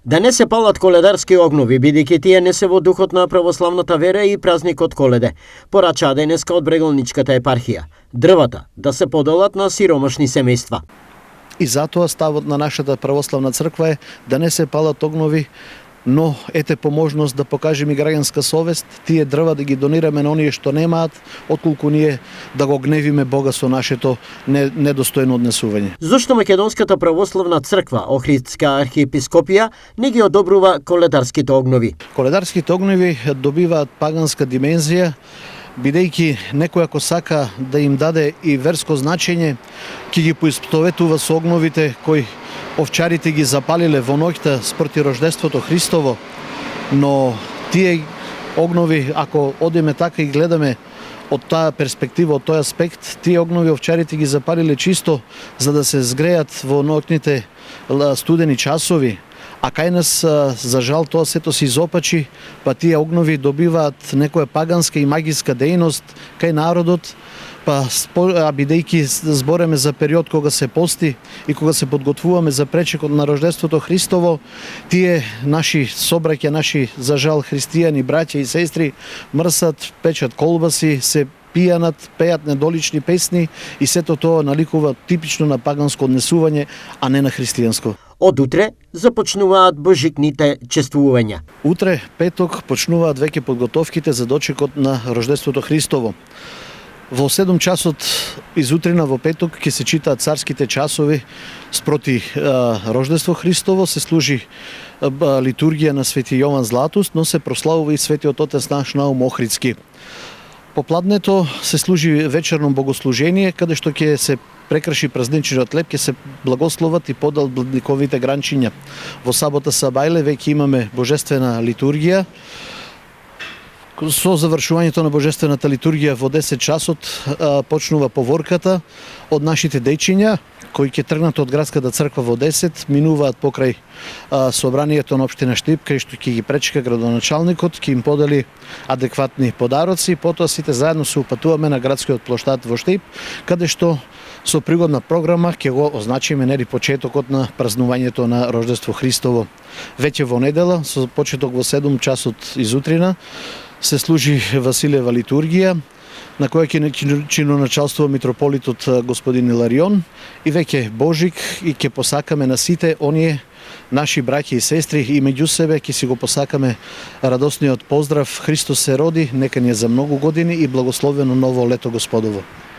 Да не се палат коледарски огнови, бидејќи тие не се во духот на православната вера и празникот Коледе, порачаа денеска од Брегалничката епархија. Дрвата да се поделат на сиромашни семејства. И затоа ставот на нашата православна црква е да не се палат огнови, но ете по можност да покажеме граѓанска совест, тие дрва да ги донираме на оние што немаат, отколку ние да го гневиме Бога со нашето недостојно однесување. Зошто Македонската православна црква, Охридска архиепископија, не ги одобрува коледарските огнови? Коледарските огнови добиваат паганска димензија, бидејќи некој ако сака да им даде и верско значење, ќе ги поистоветува со огновите кои овчарите ги запалиле во ноќта спроти рождеството Христово, но тие огнови, ако одиме така и гледаме од таа перспектива, од тој аспект, тие огнови овчарите ги запалиле чисто за да се згреат во ноќните студени часови, а кај нас, за жал, тоа сето се изопачи, па тие огнови добиваат некоја паганска и магиска дејност кај народот, бидејќи збореме за период кога се пости и кога се подготвуваме за пречекот на рождеството Христово, тие наши собраќа, наши за жал христијани, браќа и сестри мрсат, печат колбаси, се пијанат, пеат недолични песни и сето тоа наликува типично на паганско однесување, а не на христијанско. Од утре започнуваат божикните чествувања. Утре, петок, почнуваат веќе подготовките за дочекот на рождеството Христово. Во 7 часот изутрина во петок ќе се читаат царските часови спроти рождество Христово, се служи литургија на Свети Јован Златуст, но се прославува и Светиот Отец наш Наум Охридски. Попладнето се служи вечерно богослужение, каде што ќе се прекраши празничниот леп, ќе се благословат и подал бладниковите гранчиња. Во сабота Сабајле веќе имаме божествена литургија. Со завршувањето на божествената литургија во 10 часот почнува поворката од нашите дејчиња, кои ќе тргнат од градската црква во 10, минуваат покрај собранието на општина Штип, кај што ќе ги пречека градоначалникот, ќе им подели адекватни подароци, потоа сите заедно се упатуваме на градскиот плоштад во Штип, каде што со пригодна програма ќе го означиме почетокот на празнувањето на рождество Христово. Веќе во недела, со почеток во 7 часот изутрина, се служи Василева литургија, на која ќе чиноначалствува митрополитот господин Иларион и веќе Божик и ќе посакаме на сите оние наши браќи и сестри и меѓу себе ќе си го посакаме радосниот поздрав Христос се роди, нека ни е за многу години и благословено ново лето Господово.